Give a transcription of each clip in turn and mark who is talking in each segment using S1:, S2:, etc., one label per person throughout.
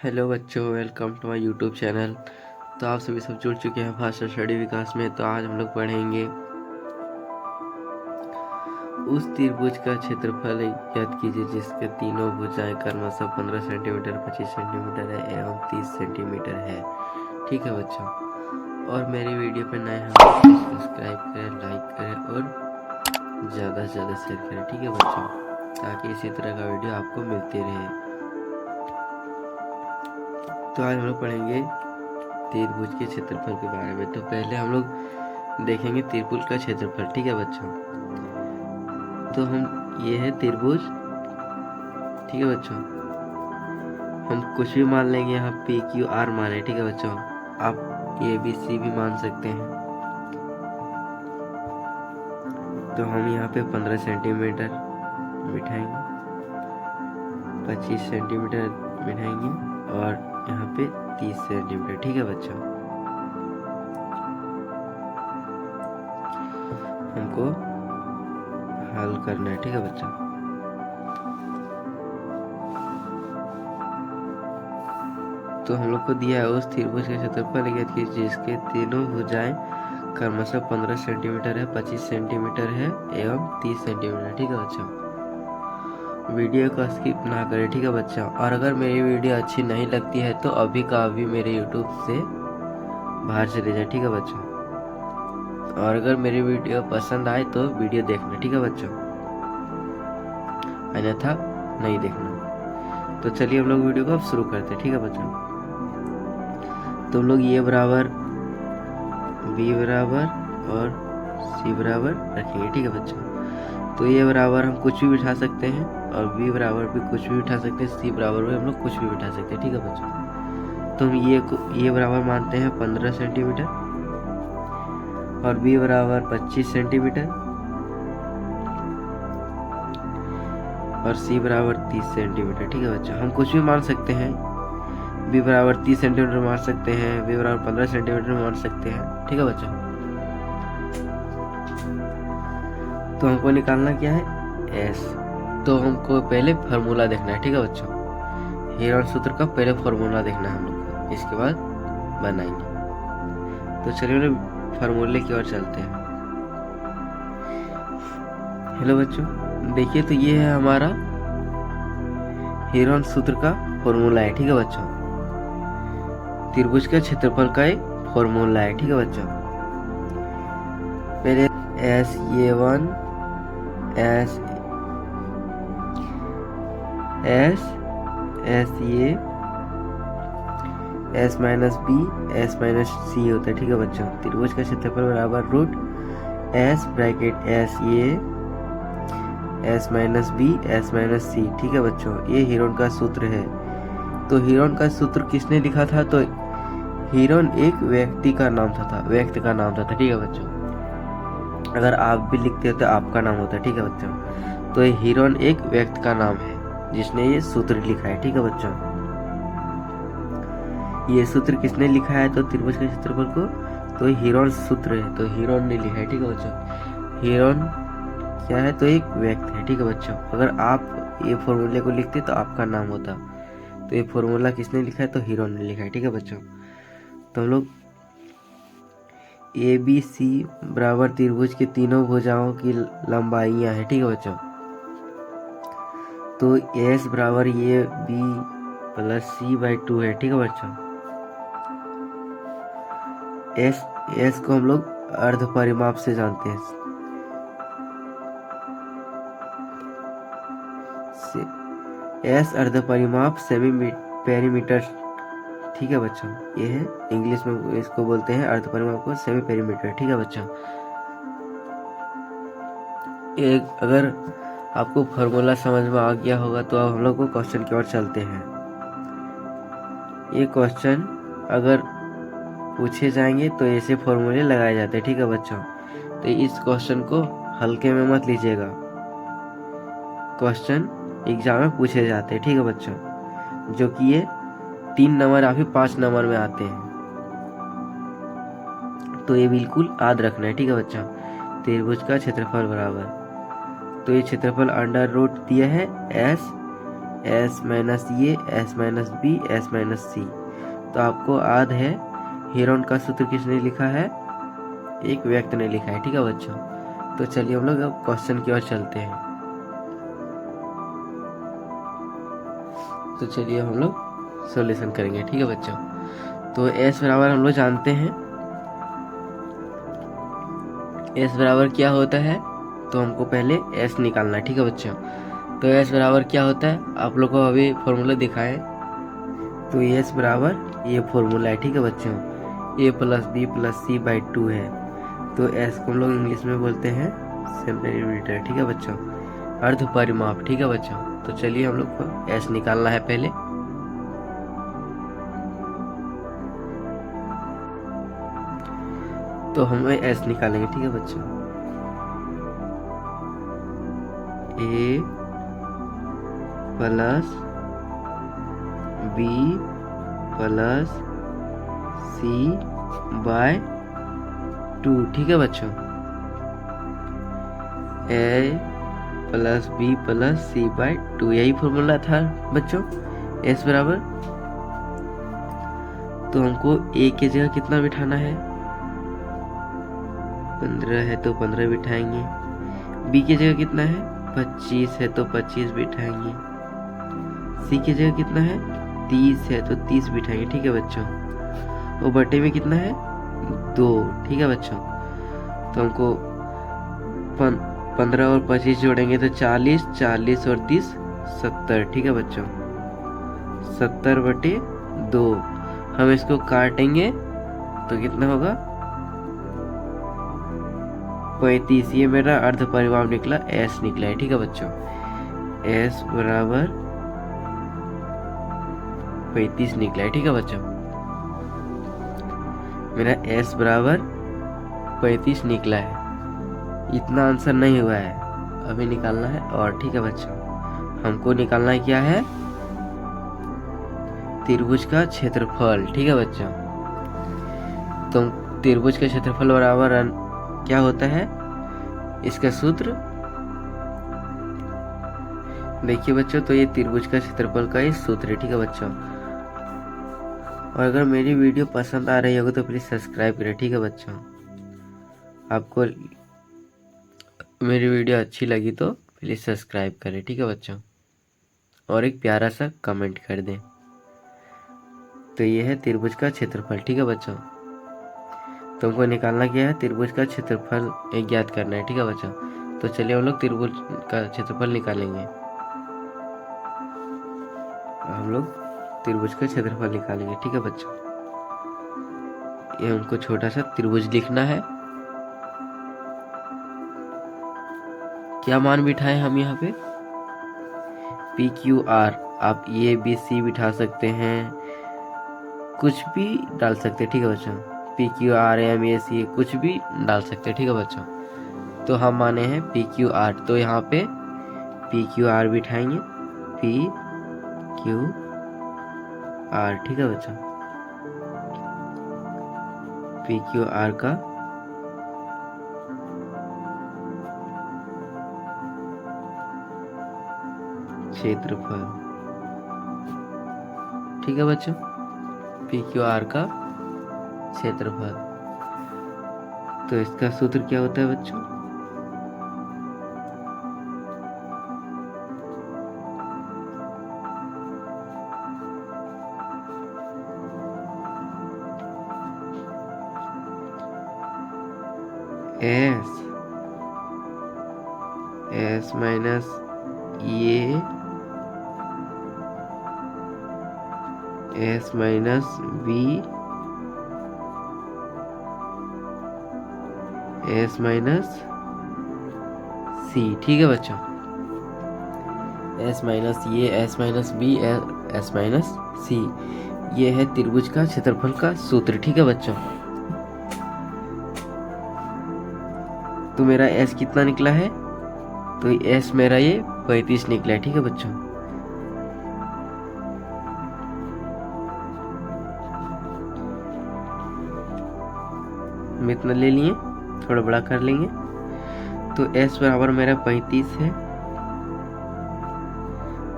S1: Hello बच्चों, welcome to my YouTube channel. तो आप सभी सब जुड़ चुके हैं भाषा स्टडी विकास में। तो आज हम लोग पढ़ेंगे उस त्रिभुज का क्षेत्रफल ज्ञात कीजिए जिसके तीनों भुजाएं क्रमशः 15 सेंटीमीटर, 25 सेंटीमीटर है एवं 30 सेंटीमीटर है। ठीक है बच्चों, और मेरी वीडियो पर नए हैं तो सब्सक्राइब करें, लाइक करें और ज़्यादा से ज़्यादा शेयर करें। ठीक है बच्चों, ताकि इसी तरह का वीडियो आपको मिलती रहे। तो आज हम लोग पढ़ेंगे त्रिभुज के क्षेत्रफल के बारे में। तो पहले हम लोग देखेंगे त्रिभुज का क्षेत्रफल। ठीक है बच्चों, तो ये है त्रिभुज। ठीक है बच्चों, हम कुछ भी मान लेंगे, यहाँ पी क्यू आर माने। ठीक है बच्चों, आप ए बी सी भी मान सकते हैं। तो हम यहाँ पे 15 सेंटीमीटर बिठाएंगे, 25 सेंटीमीटर बिठाएंगे और यहाँ पे 30 सेंटीमीटर। ठीक है बच्चों, हमको हल करना है। ठीक है बच्चों, तो हम लोग को दिया है उस त्रिभुज का क्षेत्रफल ज्ञात कीजिए जिसके तीनों भुजाएं क्रमशः 15 सेंटीमीटर है, 25 सेंटीमीटर है एवं 30 सेंटीमीटर। ठीक है बच्चों, वीडियो को स्किप ना करें। ठीक है बच्चों, और अगर मेरी वीडियो अच्छी नहीं लगती है तो अभी का अभी मेरे यूट्यूब से बाहर चले जाए। ठीक है बच्चों, और अगर मेरी वीडियो पसंद आए तो वीडियो देखना। ठीक है बच्चों, अन्यथा नहीं देखना। तो चलिए हम लोग वीडियो को अब शुरू करते हैं। ठीक है बच्चों, तो हम लोग ये बराबर बी बराबर और सी बराबर रखेंगे। ठीक है बच्चों, तो ये बराबर हम कुछ भी बिठा सकते हैं और बी बराबर भी कुछ भी बिठा सकते हैं, सी बराबर भी हम लोग कुछ भी बिठा सकते हैं। ठीक है बच्चों, तो हम ये बराबर मानते हैं 15 सेंटीमीटर और बी बराबर 25 सेंटीमीटर और सी बराबर 30 सेंटीमीटर। ठीक है बच्चों, हम कुछ भी मान सकते हैं। बी बराबर 30 सेंटीमीटर मान सकते हैं, बी बराबर 15 सेंटीमीटर मान सकते हैं। ठीक है बच्चों, तो हमको निकालना क्या है, एस। तो हमको पहले फार्मूला देखना है। ठीक है बच्चों, हीरोन सूत्र का पहले फार्मूला देखना है हम लोग को, इसके बाद बनाएंगे। तो चलिए फार्मूले की ओर चलते हैं। हेलो बच्चों, देखिए तो ये है हमारा हीरोन सूत्र का फॉर्मूला है। ठीक है बच्चों, त्रिभुज का क्षेत्रफल का एक फॉर्मूला है। ठीक है बच्चों, पहले एस ये वन एस ये S minus B S minus C होता है। ठीक है बच्चों, त्रिभुज का क्षेत्रफल बराबर रूट एस ब्रैकेट एस ये S minus B S minus C. ठीक है बच्चों, ये हीरोन का सूत्र है। तो हीरोन का सूत्र किसने लिखा था, तो हीरोन एक व्यक्ति का नाम था, व्यक्ति का नाम था। ठीक है बच्चों, अगर आप भी लिखते हो तो आपका नाम होता है। ठीक है बच्चों, तो ये हीरोन एक व्यक्ति का नाम है जिसने ये सूत्र लिखा है। ठीक है बच्चों, ये सूत्र किसने लिखा है, तो त्रिभुज के क्षेत्रफल को, तो हीरोन सूत्र है, तो हीरोन ने लिखा है। ठीक है बच्चों, हीरोन क्या है, तो एक व्यक्ति है। ठीक है बच्चों, अगर आप ये फॉर्मूले को लिखते तो आपका नाम होता। तो ये फॉर्मूला किसने लिखा है, तो हीरोन ने लिखा है। ठीक है बच्चों, तो हम लोग ए बी सी बराबर त्रिभुज के तीनों भुजाओं की लंबाइयां है। ठीक है बच्चों, तो एस बराबर ये बी प्लस सी बाई 2 है। ठीक है बच्चों, एस को हम लोग अर्ध परिमाप से जानते हैं। एस अर्ध परिमाप सेमी पेरीमीटर। ठीक है बच्चों, ये है इंग्लिश में इसको बोलते हैं अर्ध परिमाप को सेमी पेरीमीटर। ठीक है बच्चों, एक अगर आपको फॉर्मूला समझ में आ गया होगा तो अब हम लोग को क्वेश्चन की ओर चलते हैं। ये क्वेश्चन अगर पूछे जाएंगे तो ऐसे फॉर्मूले लगाए जाते हैं। ठीक है बच्चों, तो इस क्वेश्चन को हल्के में मत लीजिएगा, क्वेश्चन एग्जाम में पूछे जाते हैं। ठीक है बच्चों, जो कि ये 3 नंबर या फिर 5 नंबर में आते हैं, तो ये बिल्कुल याद रखना है। ठीक है बच्चों, त्रिभुज का क्षेत्रफल बराबर, तो ये क्षेत्रफल अंडर रूट दिया है S minus A, S minus B, S minus C. तो आपको याद है हेरोन का सूत्र किसने लिखा है? एक व्यक्ति ने लिखा है। ठीक है बच्चों, तो चलिए हम लोग अब क्वेश्चन की ओर चलते हैं। तो चलिए हम लोग सॉल्यूशन करेंगे। ठीक है बच्चों, तो एस बराबर हम लोग जानते हैं, एस बराबर क्या होता है, तो हमको पहले एस निकालना है। ठीक है बच्चों, तो एस बराबर क्या होता है आप लोग को अभी फॉर्मूला दिखाएं। तो एस बराबर ये फॉर्मूला है। ठीक है बच्चों, A plus B plus C by 2 है। तो एस को हम लोग इंग्लिश में बोलते हैं सेंटीमीटर। ठीक है बच्चों, अर्ध परिमाप। ठीक है बच्चों, तो चलिए हम लोग को एस निकालना है पहले। तो हम एस निकालेंगे। ठीक है बच्चों, A plus B plus C by 2। ठीक है बच्चों, A plus B plus C by 2 यही फॉर्मूला था बच्चों एस बराबर। तो हमको ए की जगह कितना बिठाना है? 15 है तो 15 बिठाएंगे। बी की जगह कितना है? 25 है तो 25 बिठाएंगे। सी की जगह कितना है? 30 है तो 30 बिठाएंगे। ठीक है बच्चों, और बटे में कितना है? 2। ठीक है बच्चों, तो हमको 15 और 25 जोड़ेंगे तो 40, 40 और 30 70। ठीक है बच्चों, 70 बटे 2। हम इसको काटेंगे तो कितना होगा? 35। ये मेरा अर्ध परिमाप निकला, एस निकला है। ठीक है बच्चों, एस बराबर 35 निकला है। ठीक है बच्चों, मेरा एस बराबर 35 निकला है। इतना आंसर नहीं हुआ है, अभी निकालना है और। ठीक है बच्चों, हमको निकालना है क्या है? त्रिभुज का क्षेत्रफल। ठीक है बच्चों, तो त्रिभुज का क्षेत्रफल बराबर क्या होता है? इसका सूत्र देखिए बच्चों, तो ये त्रिभुज का क्षेत्रफल का ही सूत्र है। ठीक है बच्चों, और अगर मेरी वीडियो पसंद आ रही होगी तो प्लीज़ सब्सक्राइब करें। ठीक है बच्चों, आपको मेरी वीडियो अच्छी लगी तो प्लीज़ सब्सक्राइब करें। ठीक है बच्चों, और एक प्यारा सा कमेंट कर दें। तो ये है त्रिभुज का क्षेत्रफल। ठीक है बच्चों, तुमको निकालना क्या है? त्रिभुज का क्षेत्रफल ज्ञात करना है। ठीक है बच्चों, तो चलिए हम लोग त्रिभुज का क्षेत्रफल निकालेंगे। हम लोग त्रिभुज का क्षेत्रफल निकालेंगे। ठीक है बच्चों, ये हमको छोटा सा त्रिभुज लिखना है। क्या मान बिठाएं हम यहाँ पे? P Q are. आप ए बी सी बिठा सकते हैं, कुछ भी डाल सकते हैं। ठीक है बच्चों, P Q R M A C कुछ भी डाल सकते हैं। ठीक है बच्चों, तो हम माने हैं पी क्यू आर, तो यहाँ पे पी क्यू आर बिठाएंगे, पी क्यू आर। ठीक है बच्चों, पी क्यू आर का क्षेत्रफल। ठीक है बच्चों, पी क्यू आर का क्षेत्रफल। तो इसका सूत्र क्या होता है बच्चों? S minus A S minus B S minus C. ठीक है बच्चों, S minus A S minus B S minus C, ये है त्रिभुज का क्षेत्रफल का सूत्र। ठीक है बच्चों, तो मेरा एस कितना निकला है? तो एस मेरा ये 35 निकला है। ठीक है बच्चों, हम इतना ले लिए, थोड़ा बड़ा कर लेंगे। तो s बराबर मेरा 35 है,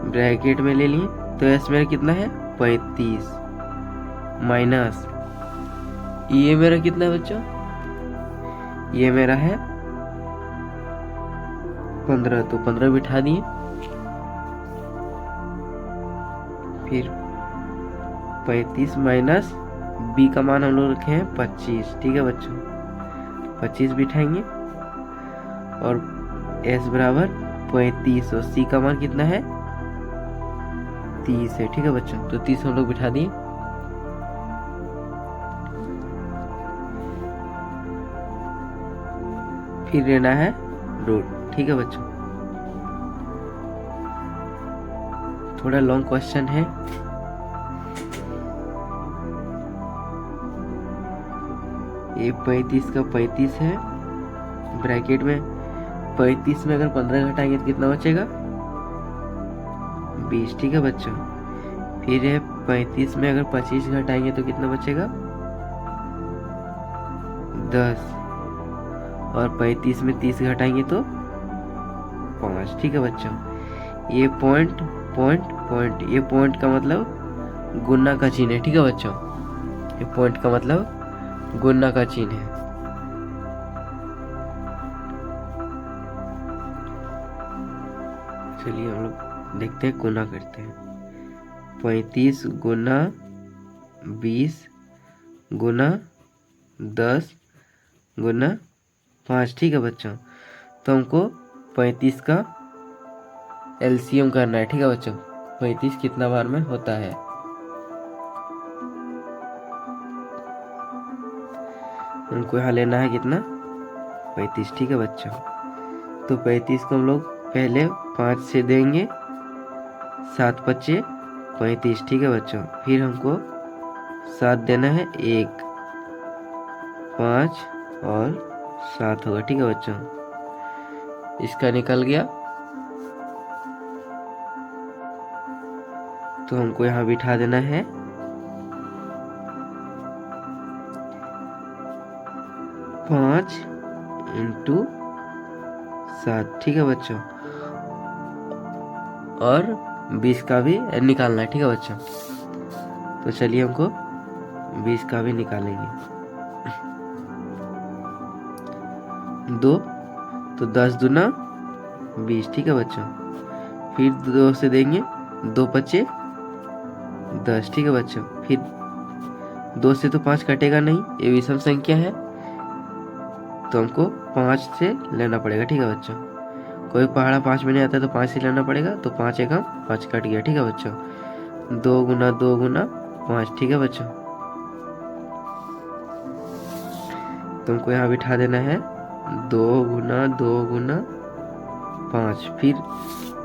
S1: ब्रैकेट में ले लिए तो एस मेरा कितना है 35 माइनस ये मेरा कितना है बच्चों, ये मेरा है 15, तो 15 बिठा दिए। फिर 35 माइनस बी का मान हम लोग रखे हैं 25, ठीक है बच्चों, 25 बिठाएंगे और s बराबर 35 और c का मान कितना है 30 है, ठीक है बच्चों, तो 30 हम लोग बिठा दिए। फिर लेना है रूट, ठीक है बच्चों। थोड़ा लॉन्ग क्वेश्चन है, ये 35 का 35 है, ब्रैकेट में 35 में अगर 15 घटाएंगे तो कितना बचेगा 20, ठीक है बच्चों। फिर है 35 में अगर 25 घटाएंगे तो कितना बचेगा 10, और 35 में 30 घटाएंगे तो 5, ठीक है बच्चों। ये पॉइंट पॉइंट पॉइंट, ये पॉइंट का मतलब गुना का चिन्ह है, ठीक है बच्चों, ये पॉइंट का मतलब गुना का चिन्ह है। चलिए हम लोग देखते हैं, गुना करते हैं। 35 गुना 20 गुना 10 गुना 5, ठीक है बच्चों। तो हमको 35 का एलसीएम करना है, ठीक है बच्चों। 35 कितना बार में होता है, हमको यहाँ लेना है कितना 35, ठीक है बच्चों। तो 35 को हम लोग पहले 5 से देंगे, 7 बचे 35, ठीक है बच्चों। फिर हमको 7 देना है, 1 5 और 7 होगा, ठीक है बच्चों। इसका निकल गया, तो हमको यहाँ बिठा देना है 5 × 7, ठीक है बच्चों। और 20 का भी निकालना है, ठीक है बच्चों। तो चलिए हमको 20 का भी निकालेंगे। 2 तो 10 दूना 20, ठीक है बच्चों। फिर 2 से देंगे, 2 बचे 10, ठीक है बच्चों। फिर 2 से तो 5 कटेगा नहीं, ये विषम संख्या है, तो हमको 5 से लेना पड़ेगा, ठीक है बच्चों। कोई पहाड़ा 5 में नहीं आता तो 5 से लेना पड़ेगा, तो 5 एकम 5 कट गया, ठीक है बच्चों। 2 गुना 2 गुना 5, ठीक है बच्चों। तुमको यहाँ बिठा देना है 2 गुना 2 गुना 5। फिर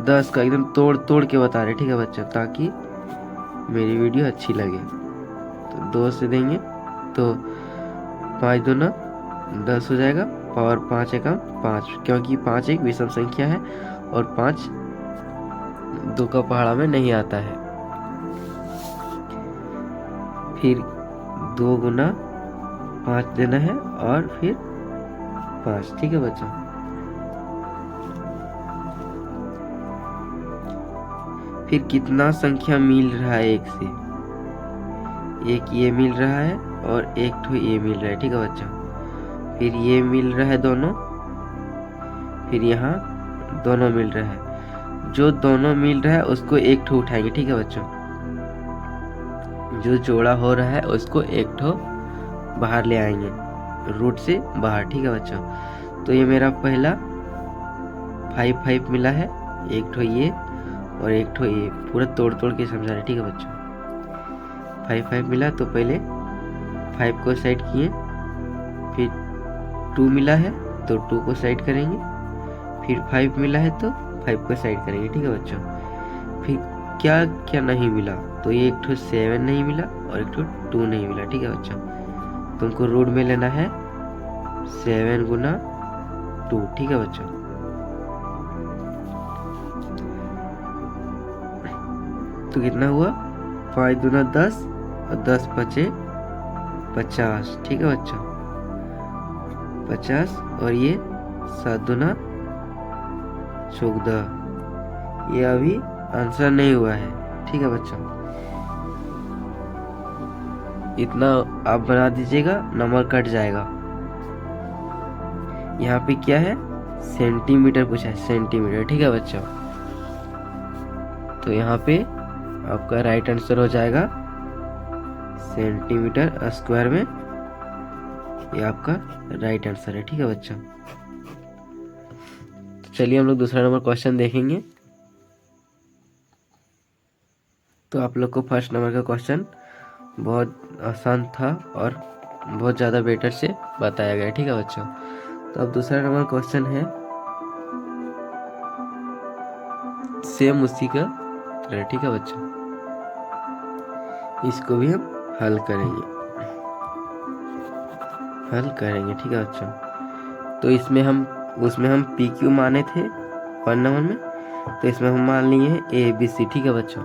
S1: 10 का एकदम तोड़ तोड़ के बता रहे, ठीक है बच्चों, ताकि मेरी वीडियो अच्छी लगे। तो 2 से देंगे तो 5 दूना 10 हो जाएगा, और 5 एकम 5, क्योंकि 5 एक विषम संख्या है और 5 2 का पहाड़ा में नहीं आता है। फिर 2 गुना 5 देना है और फिर 5, ठीक है बच्चों। फिर कितना संख्या मिल रहा है एक से, एक ये मिल रहा है और एक ठो ये मिल रहा है, ठीक है बच्चों। फिर ये मिल रहा है दोनों, फिर यहाँ दोनों मिल रहा है। जो दोनों मिल रहा है उसको एक ठो उठाएंगे, ठीक है बच्चों। जो जोड़ा हो रहा है उसको एक ठो बाहर ले आएंगे, रूट से बाहर, ठीक है बच्चों। तो ये मेरा पहला 5 5 मिला है, एक ठो ये और एक ठो ये, पूरा तोड़ तोड़ के समझा रहे, ठीक है बच्चों। 5 5 मिला तो पहले 5 को साइड किए, फिर 2 मिला है तो 2 को साइड करेंगे, फिर 5 मिला है तो 5 को साइड करेंगे, ठीक है बच्चों। फिर क्या क्या नहीं मिला, तो ये एक ठो 7 नहीं मिला और एक ठो 2 नहीं मिला, ठीक है बच्चों। तुमको रूट में लेना है 7 गुना 2, ठीक है बच्चों। तो कितना हुआ 5 दूना 10 और 10 बचे 50, ठीक है बच्चों, 50। और ये 7 दूना 14, ये अभी आंसर नहीं हुआ है, ठीक है बच्चों। इतना आप बना दीजिएगा, नंबर कट जाएगा। यहाँ पे क्या है, सेंटीमीटर पूछा है, सेंटीमीटर, ठीक है बच्चों। तो यहाँ पे आपका राइट आंसर हो जाएगा सेंटीमीटर स्क्वायर में, ये आपका राइट आंसर है, ठीक है बच्चों। तो चलिए हम लोग दूसरा नंबर क्वेश्चन देखेंगे। तो आप लोग को फर्स्ट नंबर का क्वेश्चन बहुत आसान था और बहुत ज़्यादा बेटर से बताया गया, ठीक है बच्चों। तो अब दूसरा नंबर क्वेश्चन है सेम उसी का तरह, ठीक है बच्चों। इसको भी हम हल करेंगे, ठीक है बच्चों। तो उसमें हम पी क्यू माने थे 1 नंबर में, तो इसमें हम मान लिए हैं ए बी सी, ठीक है बच्चों,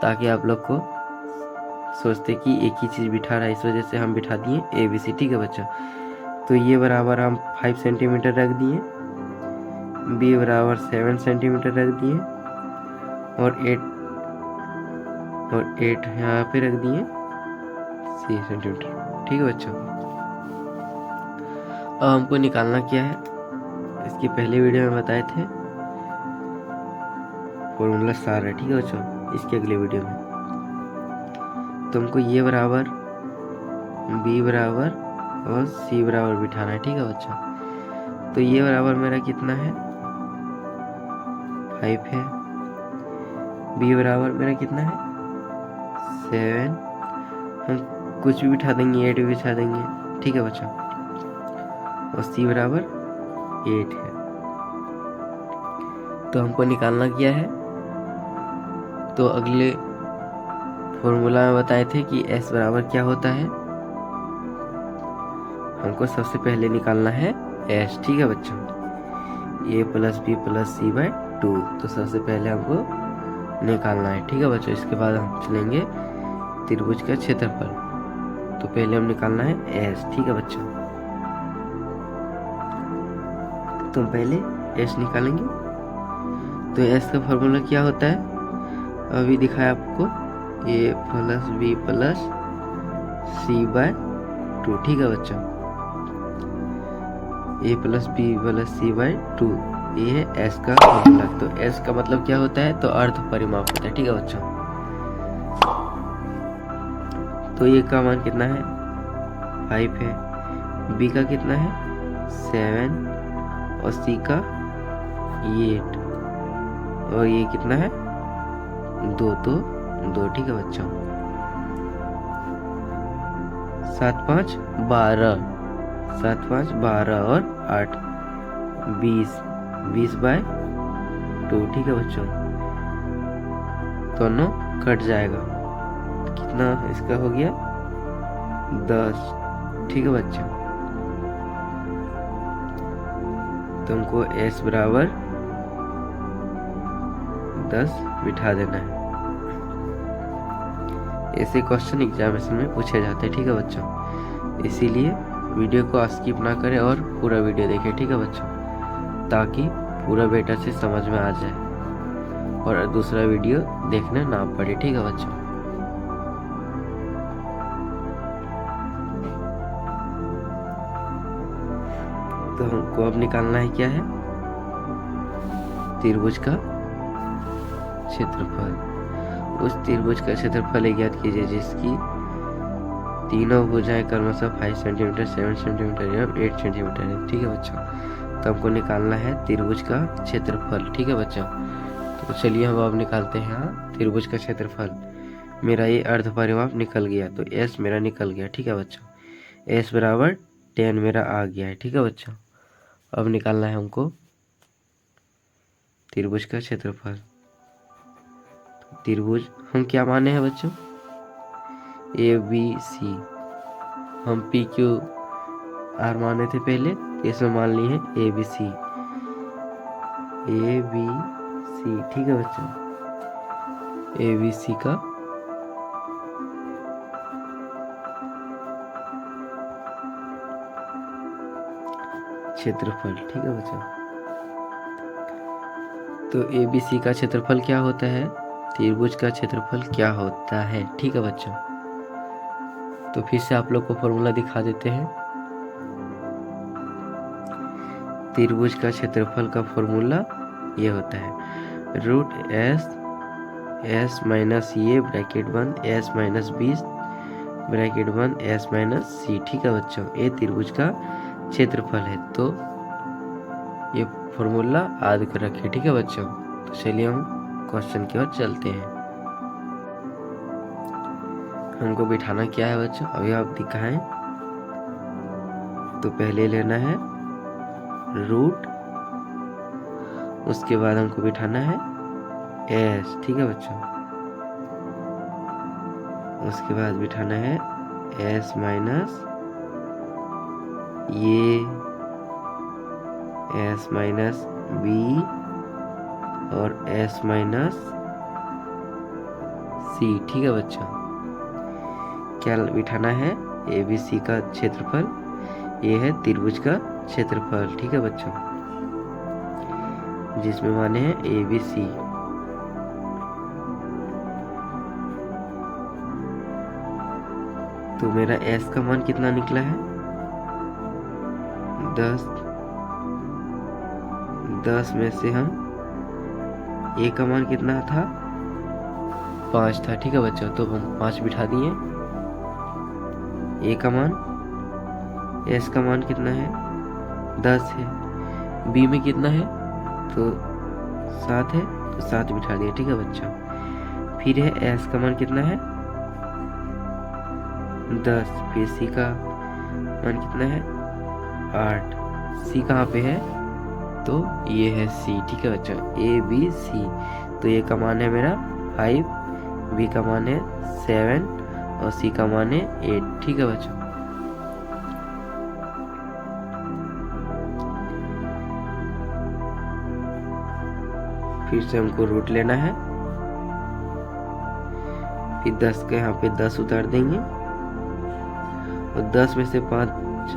S1: ताकि आप लोग को सोचते कि एक ही चीज़ बिठा रहा है, इस वजह से हम बिठा दिए ए बी सी, ठीक है बच्चों। तो ये बराबर हम 5 सेंटीमीटर रख दिए, बी बराबर 7 सेंटीमीटर रख दिए, और 8 यहाँ पे रख दिए 6 सेंटीमीटर, ठीक है बच्चों। अब हमको निकालना क्या है, इसकी पहले वीडियो में बताए थे, फॉर्मूला सार है, ठीक है बच्चों, इसके अगले वीडियो में। तो हमको ये बराबर बी बराबर और सी बराबर बिठाना है, ठीक है बच्चों। तो ये बराबर मेरा कितना है, 5 है। बी बराबर मेरा कितना है, 7। हम कुछ भी बिठा देंगे, 8 भी बिठा देंगे, ठीक है बच्चों। और सी बराबर 8 है। तो हमको निकालना क्या है, तो अगले फॉर्मूला में बताए थे कि s बराबर क्या होता है। हमको सबसे पहले निकालना है s, ठीक है बच्चों, a plus B plus C by 2। तो सबसे पहले हमको निकालना है, ठीक है बच्चों। इसके बाद हम चलेंगे त्रिभुज का क्षेत्रफल। तो पहले हम निकालना है s, ठीक है बच्चों। तो हम पहले s निकालेंगे। तो s का फॉर्मूला क्या होता है, अभी दिखाया आपको, a plus B plus C by 2, ठीक है बच्चों। a plus B plus C by 2, ये है s का फॉर्मूला। तो s का मतलब क्या होता है, तो अर्ध परिमाप होता है, ठीक है बच्चों। तो a का मान कितना है, 5 है। b का कितना है, 7, और c का 8, और ये कितना है, 2, तो 2, ठीक है बच्चों। 7 5 12, 7 5 12 और 8 20, 20 बाय 2, ठीक है बच्चों। दोनों कट जाएगा, तो कितना इसका हो गया, 10, ठीक है बच्चों। तो हमको s बराबर 10 बिठा देना है। ऐसे क्वेश्चन एग्जामिनेशन में पूछे जाते हैं, ठीक है बच्चों। इसीलिए वीडियो को स्किप ना करें और पूरा वीडियो देखें, ठीक है बच्चों, ताकि पूरा बेटा से समझ में आ जाए और दूसरा वीडियो देखना ना पड़े, ठीक है बच्चों। तो हमको अब निकालना है क्या है, त्रिभुज का क्षेत्रफल। उस त्रिभुज का क्षेत्रफल ज्ञात कीजिए जिसकी तीनों भुजाएं क्रमशः 5 सेंटीमीटर, 7 सेंटीमीटर एवं 8 सेंटीमीटर है, ठीक है बच्चों। तो हमको निकालना है त्रिभुज का क्षेत्रफल, ठीक है बच्चों। तो चलिए हम अब निकालते हैं यहाँ त्रिभुज का क्षेत्रफल। मेरा ये अर्ध परिमाप निकल गया, तो s मेरा निकल गया, ठीक है बच्चों। s बराबर 10 मेरा आ गया है, ठीक है बच्चों। अब निकालना है हमको त्रिभुज का क्षेत्रफल। त्रिभुज हम क्या माने हैं बच्चों, ए बी सी। हम पी क्यू आर माने थे पहले, तो इसमें मान लिए हैं ए बी सी, ठीक है बच्चों। ए बी सी का क्षेत्रफल, ठीक है बच्चों। तो ए बी सी का क्षेत्रफल क्या होता है, त्रिभुज का क्षेत्रफल क्या होता है। ठीक है बच्चों, तो फिर से आप लोग को फॉर्मूला दिखा देते हैं। त्रिभुज का क्षेत्रफल का फॉर्मूला ये होता है रूट एस माइनस ये ब्रैकेट बंद एस माइनस 20 ब्रैकेट बंद एस माइनस सी। ठीक है बच्चों, ये त्रिभुज का क्षेत्रफल है, तो ये फॉर्मूला याद कर रखिए। ठीक है बच्चों, तो चलिए हम क्वेश्चन की ओर चलते हैं। हमको बिठाना क्या है बच्चों, अभी आप दिखाएं। तो पहले लेना है रूट, उसके बाद हमको बिठाना है एस। ठीक है बच्चों, उसके बाद बिठाना है S minus A S minus B और एस माइनस सी। ठीक है बच्चों, क्या बिठाना है, ए बी सी का क्षेत्रफल, ये है त्रिभुज का क्षेत्रफल। ठीक है बच्चों, जिसमें माने हैं ए बी सी। तो मेरा एस का मान कितना निकला है 10 में से हम ए का मान कितना था 5 था। ठीक है बच्चों, तो हम 5 बिठा दिए। ए का मान, एस का मान कितना है 10 है, बी में कितना है तो 7 है, तो 7 बिठा दिए। ठीक है बच्चों, फिर है एस का मान कितना है 10, फिर सी का मान कितना है 8, सी कहाँ पे है तो ये है सी। ठीक है बच्चों, ए बी सी, तो ए का मान है मेरा 5, बी का मान है 7 और सी का मान है 8। ठीक है बच्चों, फिर से हमको रूट लेना है, फिर 10 के यहाँ पे 10 उतार देंगे और 10 में से 5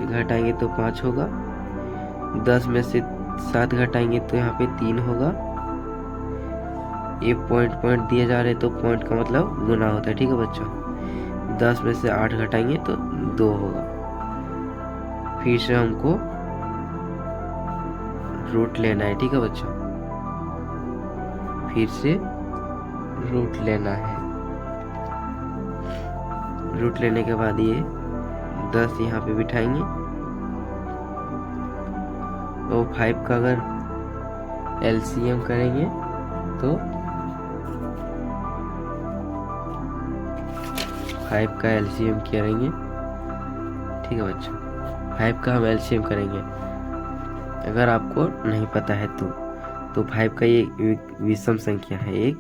S1: घटाएंगे तो 5 होगा, 10 में से 7 घटाएंगे तो यहाँ पे 3 होगा। ये पॉइंट दिए जा रहे तो पॉइंट का मतलब गुना होता है। ठीक है बच्चों, 10 में से 8 घटाएंगे तो 2 होगा। फिर से हमको रूट लेना है। ठीक है बच्चों, फिर से रूट लेना है। रूट लेने के बाद ये 10 यहाँ पे बिठाएंगे और 5 का अगर एलसीएम करेंगे तो 5 का एलसीएम करेंगे। ठीक है बच्चों, 5 का हम एलसीएम करेंगे, अगर आपको नहीं पता है तो 5 का ये विषम संख्या है, एक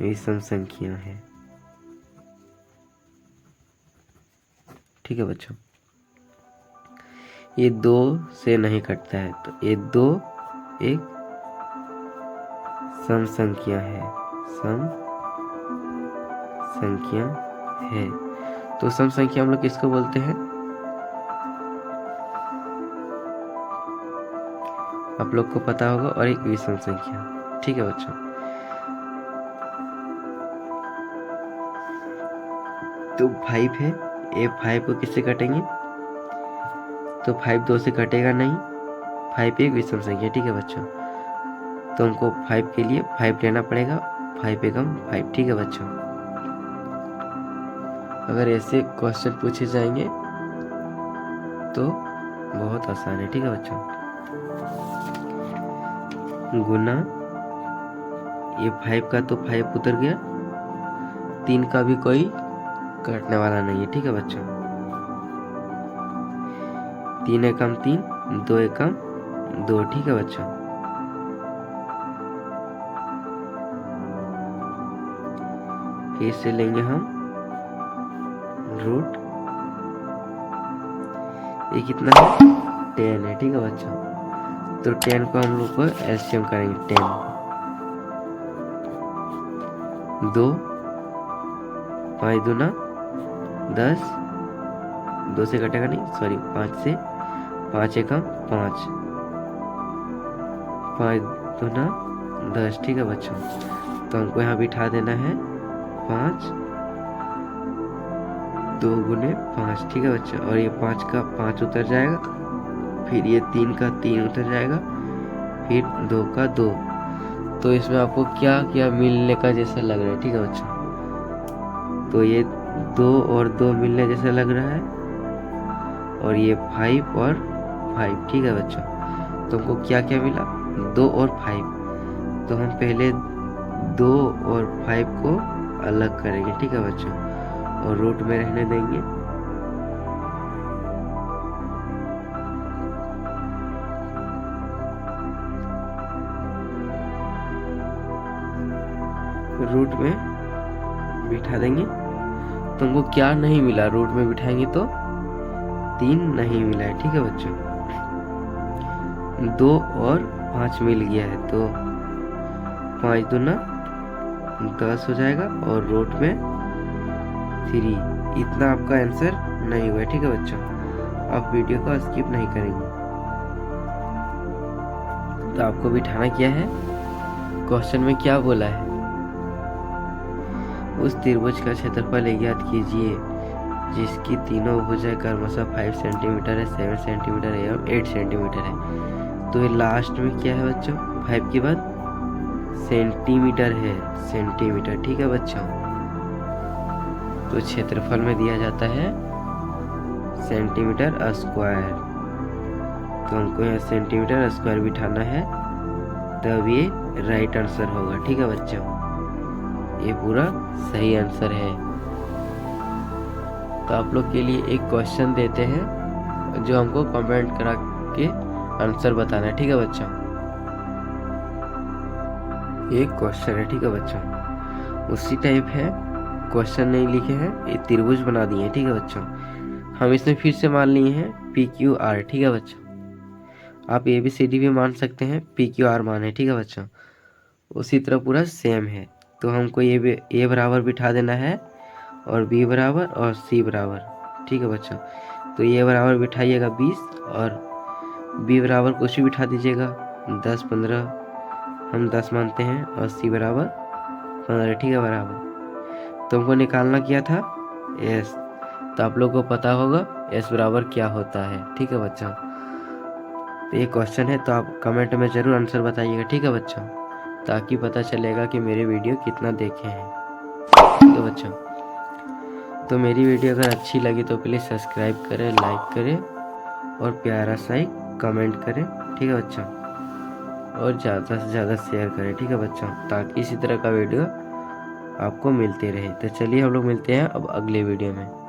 S1: विषम संख्या है। ठीक है बच्चों, ये 2 से नहीं कटता है, तो ये 2 एक सम संख्या है, सम संख्या है। तो सम संख्या हम लोग किसको बोलते हैं, आप लोग को पता होगा, और एक विषम संख्या। ठीक है बच्चों, तो 5 है, ये 5 को किससे काटेंगे तो 5 2 से कटेगा नहीं, 5 एक विषम संख्या। ठीक है बच्चों, तो हमको 5 के लिए 5 लेना पड़ेगा, 5 एकम 5। ठीक है बच्चों, अगर ऐसे क्वेश्चन पूछे जाएंगे तो बहुत आसान है। ठीक है बच्चों, गुना ये 5 का तो 5 उतर गया, 3 का भी कोई काटने वाला नहीं है। ठीक है बच्चों, 3 एकम 3, 2 एकम 2। ठीक है बच्चों, फिर से लेंगे हम रूट, ये कितना है 10 है। ठीक है बच्चों, तो 10 को हम लोग को एलसीएम करेंगे, 10 2 5 दूना 10, 2 से कटेगा नहीं, सॉरी 5 से, 5 एकम 5, 5 दूना 10, ठीक है बच्चों। तो हमको यहाँ बिठा देना है 5, 2 गुने 5, ठीक है बच्चों। और ये 5 का 5 उतर जाएगा, फिर ये 3 का 3 उतर जाएगा, फिर 2 का 2। तो इसमें आपको क्या क्या मिलने का जैसा लग रहा है, ठीक है बच्चों। तो ये 2 और 2 मिलने जैसा लग रहा है, और ये 5 और 5, ठीक है बच्चों। तो हमको क्या क्या मिला, 2 और 5। तो हम पहले 2 और 5 को अलग करेंगे, ठीक है बच्चों, और रूट में रहने देंगे। रूट में बिठा देंगे। तो हमको क्या नहीं मिला, रूट में बिठाएंगे तो 3 नहीं मिला है, ठीक है बच्चों। 2 और 5 मिल गया है, तो 5 दूना 10 हो जाएगा, और रूट में 3। इतना आपका आंसर नहीं हुआ है, ठीक है बच्चों। आप वीडियो को स्किप नहीं करेंगे। तो आपको बिठाना क्या है, क्वेश्चन में क्या बोला है, उस त्रिभुज का क्षेत्रफल ज्ञात कीजिए जिसकी तीनों भुजाएं क्रमशः 5 सेंटीमीटर है, 7 सेंटीमीटर एवं 8 सेंटीमीटर है। तो ये लास्ट में क्या है बच्चों, 5 के बाद सेंटीमीटर है, सेंटीमीटर, ठीक है बच्चों। तो क्षेत्रफल में दिया जाता है सेंटीमीटर स्क्वायर। तो हमको यहाँ सेंटीमीटर स्क्वायर बिठाना है, तब ये राइट आंसर होगा, ठीक है बच्चों। ये पूरा सही आंसर है। तो आप लोग के लिए एक क्वेश्चन देते हैं जो हमको कमेंट करा के आंसर बताना है, ठीक है बच्चों। एक क्वेश्चन है, ठीक है बच्चों, उसी टाइप है, क्वेश्चन नहीं लिखे हैं, ये त्रिभुज बना दिए, ठीक है बच्चों। हम इसमें फिर से मान लिए हैं PQR, ठीक है बच्चों। आप ABCD भी मान सकते हैं, PQR मान है, ठीक है बच्चों। उसी तरह पूरा सेम है। तो हमको ये A बराबर बिठा देना है, और B बराबर और C बराबर, ठीक है बच्चों। तो A बराबर बिठाइएगा 20, और B बराबर कुछ भी बिठा दीजिएगा 10, 15, हम 10 मानते हैं, और C बराबर 15, ठीक है बराबर। तो हमको निकालना क्या था, S। तो आप लोग को पता होगा S बराबर क्या होता है, ठीक है बच्चों। तो ये क्वेश्चन है, तो आप कमेंट में ज़रूर आंसर बताइएगा, ठीक है बच्चों, ताकि पता चलेगा कि मेरे वीडियो कितना देखे हैं, ठीक है बच्चों। तो मेरी वीडियो अगर अच्छी लगी तो प्लीज़ सब्सक्राइब करें, लाइक करें, और प्यारा सा एक कमेंट करें, ठीक है बच्चों, और ज़्यादा से ज़्यादा शेयर करें, ठीक है बच्चों, ताकि इसी तरह का वीडियो आपको मिलते रहे। तो चलिए हम लोग मिलते हैं अब अगले वीडियो में।